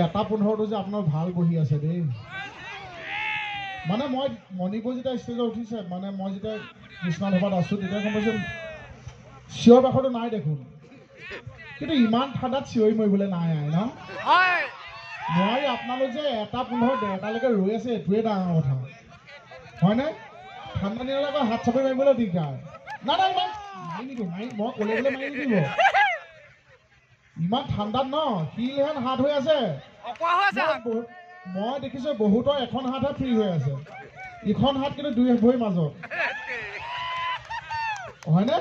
এটা 15টো যে আপোনাৰ ভাল বহি আছে দেই মানে মই মণিপুৰ যেতিয়া ষ্টেজত উঠিছে মানে মই যেতিয়া কৃষ্ণ সভাত আছো তেতিয়া গম পাইছো চিঞৰ বাখৰটো নাই দেখোন কিন্তু ইমান ঠাণ্ডাত চিঞৰি মৰিবলৈ নাই ন নোৱাৰি আপোনালোক যে এটা 15 ডেৰটালৈকে ৰৈ আছে এইটোৱে ডাঙৰ কথা হয়নে ঠাণ্ডা দিনলৈকে হাত চাপৰি মাৰিবলৈ দিগদাৰ নাই নাই মাৰি নিদিওঁ মই ক'লে বোলে মাৰি নিদিব ইমান ঠাণ্ডাত ন শিলহেন হাত হৈ আছে মই দেখিছো বহুতৰ এখন হাতহে ফ্ৰী হৈ আছে ইখন হাত কিন্তু দুই ভৰিৰ মাজত হয়নে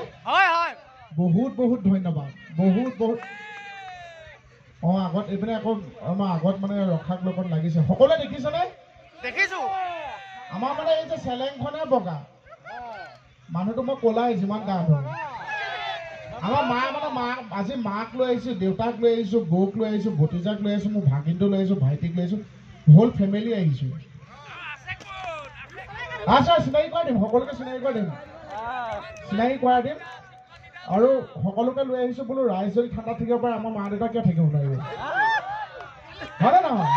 বহুত বহুত ধন্যবাদ বহুত আগত এইপিনে আকৌ আমাৰ আগত মানে ৰখাক লগত লাগিছে সকলোৱে দেখিছেনে দেখিছো আমাৰ মানে এই যে চেলেংখনে বগা মানুহটো মই ক'লাই যিমান গা ধৰো আমাৰ মা আজি মাক লৈ আহিছো দেউতাক লৈ আহিছো বৌক লৈ আহিছো ভতিজাক লৈ আহিছো মোৰ ভাগিনটো লৈ আহিছো ভাইটিক লৈ আহিছো হোল ফেমিলি আহিছো আচ্ছা চিনাকি কৰাই দিম সকলোকে চিনাকি কৰাই দিম আৰু সকলোকে লৈ আহিছো বোলো ৰাইজ যদি ঠাণ্ডা থাকিব পাৰে আমাৰ মা দেউতা কিয় থাকিব নোৱাৰিব হয়নে নহয়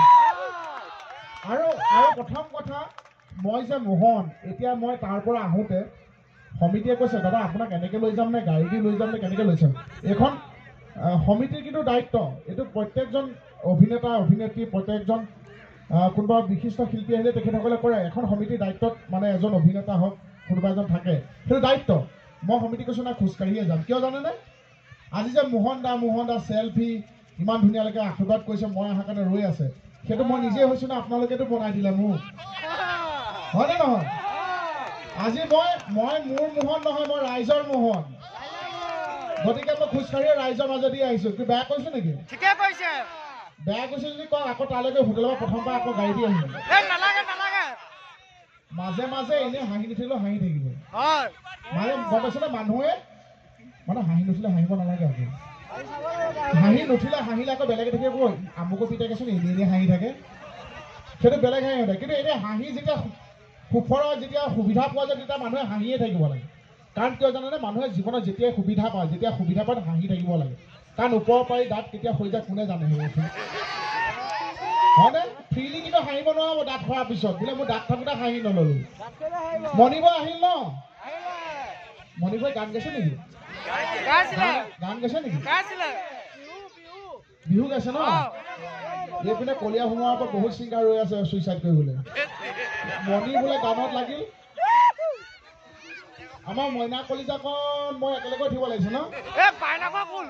আৰু প্ৰথম কথা মই যে মোহন এতিয়া মই তাৰ পৰা আহোঁতে সমিতিয়ে কৈছে দাদা আপোনাক এনেকৈ লৈ যাম নে গাড়ী দি লৈ যাম নে কেনেকৈ লৈছে এইখন সমিতিৰ কিন্তু দায়িত্ব এইটো প্ৰত্যেকজন অভিনেতা অভিনেত্ৰী প্ৰত্যেকজন কোনোবা বিশিষ্ট শিল্পী আহিলে তেখেতসকলে কৰে এখন সমিতিৰ দায়িত্বত মানে এজন অভিনেতা হওক কোনোবা এজন থাকে সেইটো দায়িত্ব মই সমিতি কৈছোঁ না খোজকাঢ়িয়ে যাম কিয় জানেনে আজি যে মোহন দা চেল্ফি ইমান ধুনীয়ালৈকে আশীৰ্বাদ কৰিছে মই অহাৰ কাৰণে ৰৈ আছে সেইটো মই নিজে হৈছোঁ না আপোনালোকেতো বনাই দিলে মোক হয়নে নহয় আজি মই মোৰ মোহন নহয় মই ৰাইজৰ মোহন গতিকে মই খোজকাঢ়ি ৰাইজৰ মাজেদি আহিছোঁ কি বেয়া কৈছোঁ নেকি ঠিকে কৈছে বেয়া কৈছে যদি কওক আকৌ তালৈকে হোটেলৰ পৰা প্ৰথম পৰা আকৌ গাড়ী দি আহিম মাজে মাজে এনেই হাঁহি নুঠিলেও হাঁহি থাকিব মানে গম পাইছেনে মানুহে মানে হাঁহি নুঠিলে হাঁহিব নালাগে আকৌ হাঁহি নুঠিলে হাঁহিলে আকৌ বেলেগে থাকে কৈ আমুকো পিতাকেচোন এনেই হাঁহি থাকে সেইটো বেলেগ হাঁহি থাকে কিন্তু এনেই হাঁহি যেতিয়া সুফলৰ যেতিয়া সুবিধা পোৱা যায় তেতিয়া মানুহে হাঁহিয়ে থাকিব লাগে কাৰণ কিয় জানেনে মানুহে জীৱনত যেতিয়াই সুবিধা পায় হাঁহি থাকিব লাগে কাৰণ ওপৰৰ পাৰি দাঁত কেতিয়া হৈ যায় কোনে জানে হয়নে ফ্ৰীলি কিন্তু হাঁহিব নোৱাৰিব দাঁত খোৱাৰ পিছত বোলে মোৰ দাঁত থাকোঁতে হাঁহি নল'লো মণিবই আহিল ন মণিবই গান গাইছে নেকি গান গাইছে নেকি বিহু গাইছে ন এইপিনে কলীয়া সোমোৱাৰ পৰা বহুত ছিংগাৰ ৰৈ আছে চুইচাইড কৰিবলৈ মণি বোলে গানত লাগিল আমাৰ মইনা কলিজাখন মই একেলগে উঠিব লাগিছে ন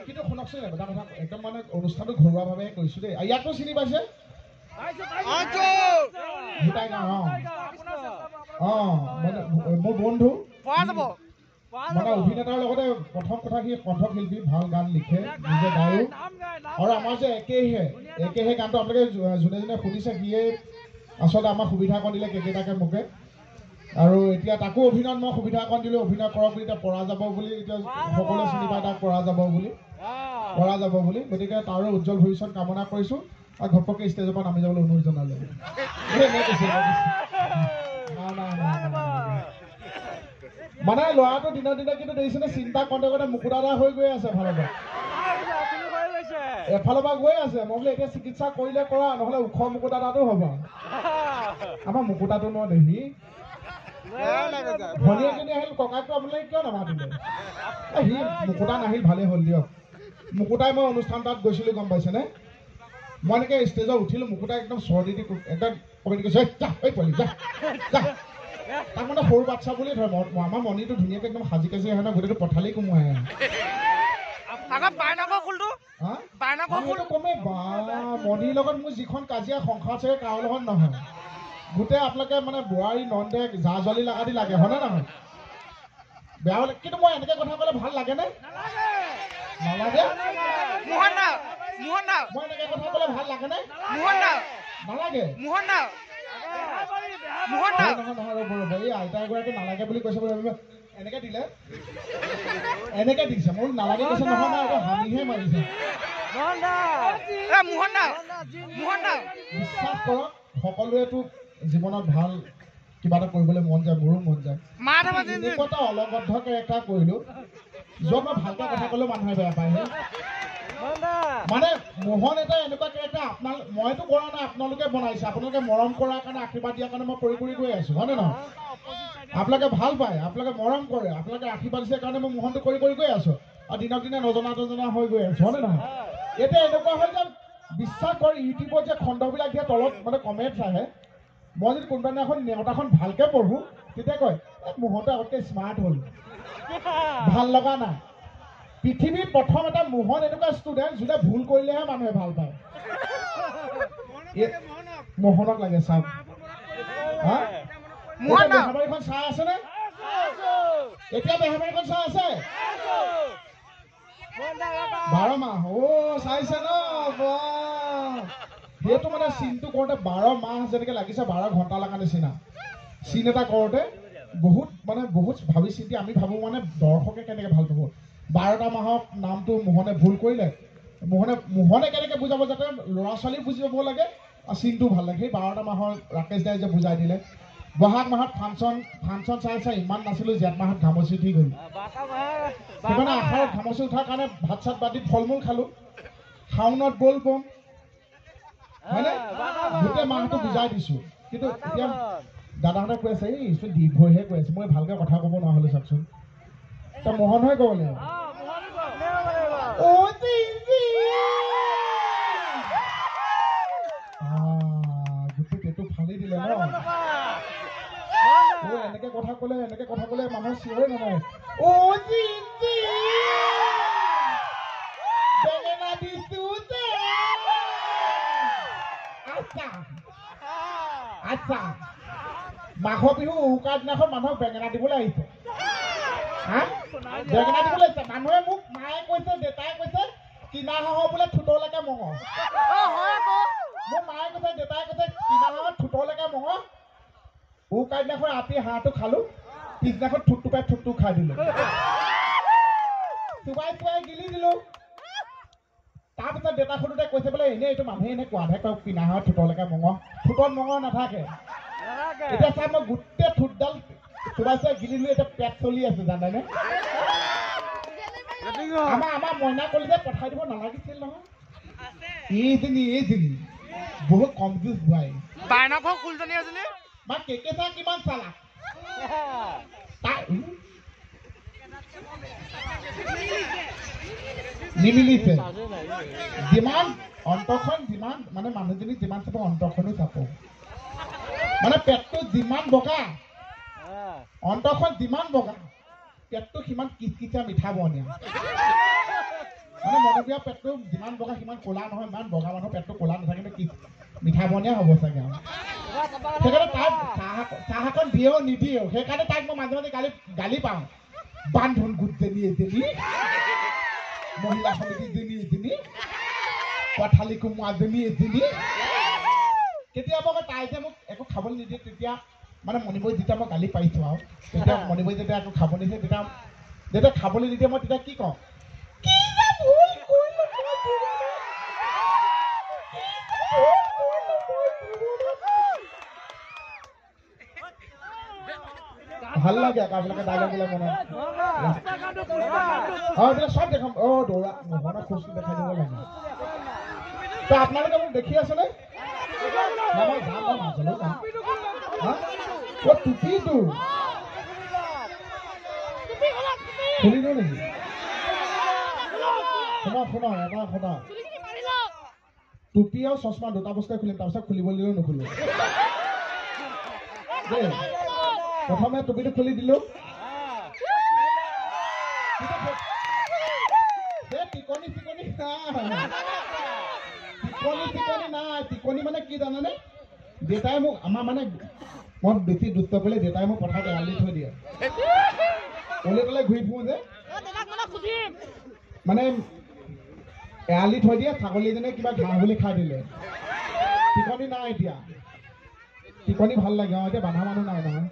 কিন্তু শুনকচোন এটা কথা একদম মানে অনুষ্ঠানটো ঘৰুৱাভাৱে কৰিছোঁ দেই ইয়াকো চিনি পাইছে মোৰ বন্ধু মানে অভিনেতাৰ লগতে প্ৰথম কথা কি কণ্ঠশিল্পী ভাল গান লিখে নিজে গায়ো আৰু আমাৰ যে একেহে গানটো আপোনালোকে যোনে যোনে শুনিছে সিয়ে আচলতে আমাৰ সুবিধা কণ দিলে কেইটাকে মোকে আৰু এতিয়া তাকো অভিনয়ত মই সুবিধা কণ দিলোঁ অভিনয় কৰক বুলি এতিয়া পৰা যাব বুলি এতিয়া সকলোৱে চিনি পায় তাক পৰা যাব বুলি গতিকে তাৰো উজ্জ্বল ভৱিষ্যত কামনা কৰিছোঁ আৰু ঘপককৈ ষ্টেজৰ পৰা নামি যাবলৈ অনুৰোধ জনালে মানে ল'ৰাটো দিনৰ দিনে কিন্তু দেখিছেনে চিন্তা কৰোঁতে কৰোঁতে মুকুতাদা হৈ গৈ আছে এফালৰ পৰা গৈ আছে মই বোলে এতিয়া চিকিৎসা কৰিলে কৰা নহ'লে ওখ মুকুতাদাটো হ'ব আমাৰ মুকুতাটো ন দেখি ভনীয়েকজনী আহিল ককাইটো আপোনালোকে কিয় নামাতিলে সি মুকুতা নাহিল ভালেই হ'ল দিয়ক মুকুতাই মই অনুষ্ঠান তাত গৈছিলোঁ গম পাইছেনে মই এনেকৈ ষ্টেজত উঠিলোঁ মুকুতাই একদম চৰ্দি দি একদম কমেডি কৈছে যা এই পোৱালি যা তাক মানে সৰু বাচ্ছা বুলিয়ে ধৰে আমাৰ মণিটো ধুনীয়াকৈ একদম সাজি কাজি আহে ন গোটেইটো পথালি কোমোৱাই আহে কমে বা মণিৰ লগত মোৰ যিখন কাজিয়া সংসাৰ চাগে কাৰো লগত নহয় গোটেই আপোনালোকে মানে বোৱাৰী নন্দে জা জলি লগা দি লাগে হয়নে নহয় বেয়া লাগে কিন্তু মই এনেকৈ কথা ক'লে ভাল লাগেনে নালাগে মই এনেকৈ কথা ক'লে ভাল লাগেনে নালাগে এই আইতা এগৰাকী নালাগে বুলি কৈছে এনেকৈ দিলে এনেকৈ দিছে মোৰ নালাগে কৈছে নহয় মই আকৌ হামিহে মাৰিছে বিশ্বাস কৰক সকলোৱেতো জীৱনত ভাল কিবা এটা কৰিবলৈ মন যায় মোৰো মন যায় এনেকুৱা এটা অলগদ্ধ কেৰেক্টাৰ কৰিলোঁ য'ত মই ভালকৈ কথা ক'লেও মানুহে বেয়া পায় মানে মোহন এটা এনেকুৱা কেৰেক্টাৰ মইতো কৰা নাই, আপোনালোকে বনাইছে। আপোনালোকে মৰম কৰাৰ কাৰণে, আশীৰ্বাদ দিয়াৰ কাৰণে মই কৰি গৈ আছো, হয় নে নহয়? আপোনালোকে ভাল পায়, আপোনালোকে মৰম কৰে, আপোনালোকে আশীৰ্বাদ দিছে কাৰণে মই মোহনটো কৰি গৈ আছো, আৰু দিনক দিনে নজনা হৈ গৈ আছো, হয় নে নহয়? এতিয়া এনেকুৱা হয় যে বিশ্বাস কৰি ইউটিউবত যে খণ্ডবিলাক দিয়া তলত মানে কমেণ্টছ আহে, মই যদি কোনোবা দিনাখন নেওতাখন ভালকে পঢ়ো, তেতিয়া কয় মোহনটো আগতকৈ স্মাৰ্ট হ'ল, ভাল লগা নাই। পৃথিৱীৰ প্ৰথম এটা মোহন এনেকুৱা ষ্টুডেণ্ট যোনে ভুল কৰিলেহে মানুহে ভাল পায়। মোহনক লাগে চাওক। বেহাবাৰীখন চাই আছেনে? এতিয়া বেহাবাৰীখন চাই আছে? 12 মাহ চাইছে ন? সেইটো মানে চিনটো কৰোঁতে 12 মাহ যেনেকে লাগিছে, 12 ঘণ্টা লগা নিচিনা। চিন এটা কৰোঁতে বহুত ভাবি চিন্তি আমি ভাবোঁ মানে দৰ্শকে কেনেকে ভাল পাব। 12টা মাহৰ নামটো মোহনে ভুল কৰিলে, মোহনে কেনেকে বুজাব যাতে ল'ৰা ছোৱালী বুজি পাব লাগে আৰু চিনটো ভাল লাগে। সেই 12টা মাহৰ ৰাকেশ দাই যে বুজাই দিলে। বহাগ মাহত ফাংচন চাই ইমান নাছিলোঁ, জেঠ মাহত ঘামচি উঠি গ'ল। সেইকাৰণে আষাৰত ঘামচি উঠাৰ কাৰণে ভাত চাত বাদ দি ফল মূল খালোঁ। শাওনত ব'ল বম, হয়নে? গোটেই মাহটো বুজাই দিছোঁ। কিন্তু এতিয়া দাদাহঁতে কৈ আছে, এই দীৰ্ঘহে কৈ আছে, মই ভালকে কথা ক'ব নোৱাৰা হ'লো। চাওকচোন, তই মোহন হৈ ক'ব লাগিব। গোটেই পেটটো ফালি দিলে ন? এনেকে কথা ক'লে মানুহে চিঞৰে নহয়। আচ্ছা, মাঘৰ বিহু উৰুকাৰ দিনাখন মানুহক বেঙেনা দিবলৈ আহিছে। বেঙেনা দিবলৈ আহিছে মানুহে। মোক মায়ে কৈছে, দেউতাই কৈছে কিনা হাঁহৰ বোলে ঠোঁটলৈকে মঙহ। মোৰ মায়ে কৈছে, দেউতাই কৈছে কিনা হাঁহৰ ঠোঁটলৈকে মঙহ। উৰুকাৰ দিনাখন ৰাতি হাঁহটো খালো, পিছদিনাখন থুপটো খাই দিলো, চুবাই গিলি দিলো। তাৰপিছত দেউতাক সোধোতে কৈছে বোলে এনেই এইটো মানুহে এনে কোৱাহে কয় কিনা হাঁহৰ ঠোঁটলৈকে মঙহ। ঠোঁটত মঙহ নাথাকে। এতিয়া চাই মই গোটেই ঠোঁটডাল চুবাই গিলি দিলো, এতিয়া পেট চলি আছে জানেনে? আমাৰ মইনা কলিজাই পঠাই দিব নালাগিছিল নহয়। এইজনী বহুত কমজুজ ভাই। কেকেচা কিমান চালা নিমিলিছে। যিমান অন্তৰখন যিমান মানে মানুহজনী যিমান চাব অন্তৰখনো চাব। মানে পেটটো যিমান বগা, অন্তৰখন যিমান বগা, পেটটো সিমান কিচকিচা মিঠা বৰণীয়া। মানে মনবিয়া পেটটো যিমান বগা সিমান ক'লা নহয়। ইমান বগা মানুহৰ পেটটো ক'লা নাথাকে, কিন্তু মিঠা বৰণীয়া হ'ব চাগে। সেইকাৰণে তাইক চাহ অকণ দিয়েও নিদিয়েও। সেইকাৰণে তাইক মই মাজে মাজে গালি পাওঁ। বান্ধন গোটজনী এজনী, মহিলা সমিতিজনী এজনী, পথালি কোমোৱাজনী এজনী। কেতিয়াবা তাই যে মোক একো খাবলৈ নিদিয়ে, তেতিয়া মানে মণিবই যেতিয়া মই গালি পাৰিছোঁ আৰু তেতিয়া মণিবই যেতিয়া একো খাব নিদিয়ে, যেতিয়া খাবলৈ নিদিয়ে মই তেতিয়া কি কওঁ, ভাল লাগে আপোনালোকে ডাইলগ বিলাক মনত এইবিলাক চব দেখাম। দৌৰা মোহনৰ খোজটো দেখাই দিব লাগে। তো আপোনালোকে মোক দেখি আছেনে? টুপিটো খুলি দিওঁ নেকি? শুনা টুপি আৰু চশমা দুটা বস্তুৱে খুলিম, তাৰপিছত খুলিব দিলেও নুখুলো দেই। প্ৰথমে টুপিটো খুলি দিলো। টিকনি নাই। টিকনি মানে কি জানানে? দেউতাই মোক আমাৰ মানে মই বেছি দুষ্ট কৰিলে দেউতাই মোক পথাৰত এৰাল দি থৈ দিয়ে। অলে তলে ঘূৰি ফুৰো যে, মানে এৰাল দি থৈ দিয়ে। ছাগলীজনীয়ে কিবা ঘাঁহ বুলি খাই দিলে। টিকনি নাই এতিয়া। টিকনি ভাল লাগে। এতিয়া বান্ধা মানুহ নাই নহয়।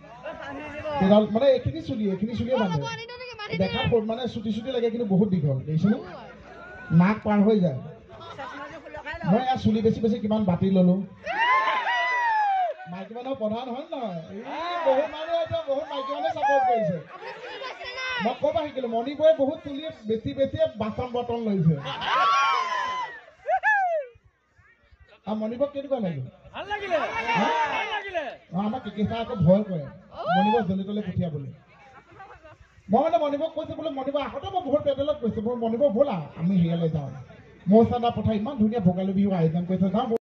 মানে এইখিনি চুলিয়ে বান্ধে। দেখাত মানে চুটি লাগে, কিন্তু বহুত দীঘল দেখিছেনে? নাক পাৰ হৈ যায়। মই ইয়াৰ চুলি বেছি কিমান বাতি ললো। মাইকী মানুহ প্ৰধান হয় নহয়? বহুত মানুহে এতিয়া বহুত মাইকী মানুহে চাপৰ্ট কৰিছে। মই ক'ৰ পৰা শিকিলো? মণিপুৰে বহুত চুলি বেছি বাচন বৰ্তন লৈছে। আৰু মণিবক কেনেকুৱা লাগিল ভাল লাগিলে ভাল লাগিলে আমাৰ কেকেচা আকৌ ভয় কৰে মণিবক জলি তলে পঠিয়াবলৈ মই মানে মণিবক কৈছো বোলে মণিবক আগতে মই বহুত পেডেলত কৈছো মোৰ মণিবক ব'লা আমি হেৰিয়ালৈ যাওঁ মৌ চান্দা পঠাই ইমান ধুনীয়া ভোগালী বিহু আয়োজন কৰিছে যাওঁ